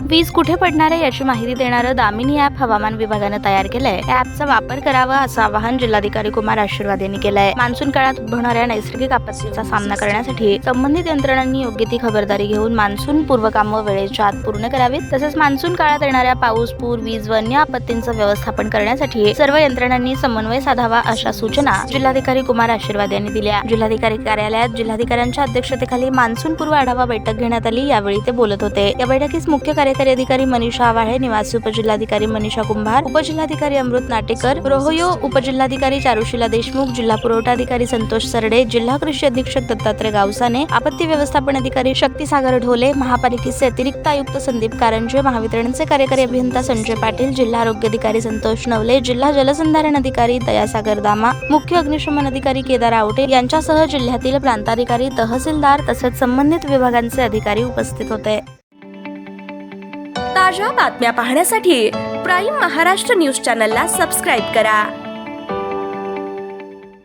वीज कुठे पडणार आहे याची माहिती देणारं दामिनी ॲप हवामान विभागानं तयार केलंय। या ॲपचा वापर करावा असं आवाहन जिल्हाधिकारी कुमार आशीर्वाद यांनी केलंय। मान्सून काळात उद्भवणाऱ्या नैसर्गिक आपत्तीचा सामना करण्यासाठी संबंधित यंत्रणांनी योग्य ती खबरदारी घेऊन मान्सून पूर्व कामं वेळेच्या आत पूर्ण करावीत। तसेच मान्सून काळात येणाऱ्या पाऊस, पूर, वीज व अन्य आपत्तींचं व्यवस्थापन करण्यासाठी सर्व यंत्रणांनी समन्वय साधावा अशा सूचना जिल्हाधिकारी कुमार आशीर्वाद यांनी दिल्या। जिल्हाधिकारी कार्यालयात जिल्हाधिकाऱ्यांच्या अध्यक्षतेखाली मान्सून पूर्व आढावा बैठक घेण्यात आली। यावेळी ते बोलत होते। या बैठकीस मुख्य कार्यकारी अधिकारी मनीषा आवाळे, निवासी उपजिल्हाधिकारी मनीषा कुंभार, उपजिल्हाधिकारी अमृत नाटेकर, रोहयो उपजिल्हाधिकारी चारुशीला देशमुख, जिल्हा पुरवठा अधिकारी संतोष सरडे, जिल्हा कृषी अधीक्षक दत्तात्रय गावसाने, आपत्ती व्यवस्थापन अधिकारी शक्तीसागर ढोले, महापालिकेचे अतिरिक्त आयुक्त संदीप कारंजे, महावितरणचे कार्यकारी अभियंता संजय पाटील, जिल्हा आरोग्य अधिकारी संतोष नवले, जिल्हा जलसंधारण अधिकारी दयासागर दामा, मुख्य अग्निशमन अधिकारी केदार आवटे यांच्यासह जिल्ह्यातील प्रांताधिकारी, तहसीलदार तसेच संबंधित विभागांचे अधिकारी उपस्थित होते। ताज्या बातम्या पाहण्यासाठी प्राईम महाराष्ट्र न्यूज चॅनलला सबस्क्राईब करा।